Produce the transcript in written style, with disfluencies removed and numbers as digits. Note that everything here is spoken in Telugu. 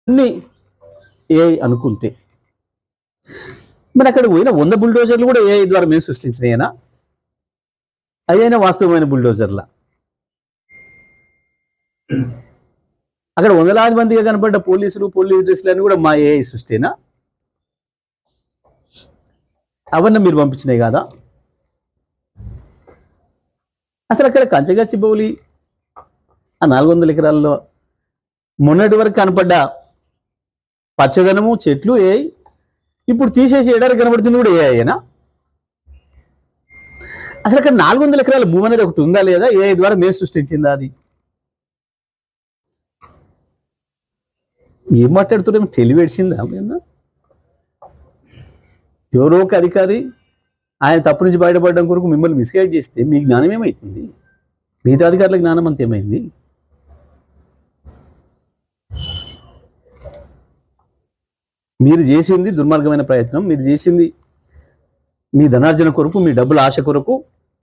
అన్ని ఏఐ అనుకుంటే మరి అక్కడ పోయిన 100 బుల్డోజర్లు కూడా ఏఐ ద్వారా మేము సృష్టించినాయేనా? అదైనా వాస్తవమైన బుల్డోజర్లా? అక్కడ వందలాది మందిగా కనపడ్డ పోలీసులు, పోలీస్ డ్రెస్సులు కూడా మా ఏఐ సృష్టినా? అవన్నీ మీరు పంపించినాయి కాదా? అసలు అక్కడ కంచగచ్చిబౌలి ఆ 400 ఎకరాల్లో మొన్నటి వరకు కనపడ్డ పచ్చదనము, చెట్లు ఏఐ, ఇప్పుడు తీసేసి ఎడారి కనబడుతుంది కూడా ఏఐనా? అసలు అక్కడ 400 ఎకరాల భూమి అనేది ఒకటి ఉందా లేదా? ఏఐ ద్వారా మేము సృష్టించిందా? అది ఏం మాట్లాడుతున్నాం? తెలివేడ్చిందా? ఎవరో ఒక అధికారి ఆయన తప్పు నుంచి బయటపడడం కొరకు మిమ్మల్ని మిస్గైడ్ చేస్తే మీ జ్ఞానం ఏమవుతుంది? మిగతా అధికారుల జ్ఞానం అంత ఏమైంది? మీరు చేసింది దుర్మార్గమైన ప్రయత్నం, మీరు చేసింది మీ ధనార్జన కొరకు, మీ డబ్బుల ఆశ కొరకు.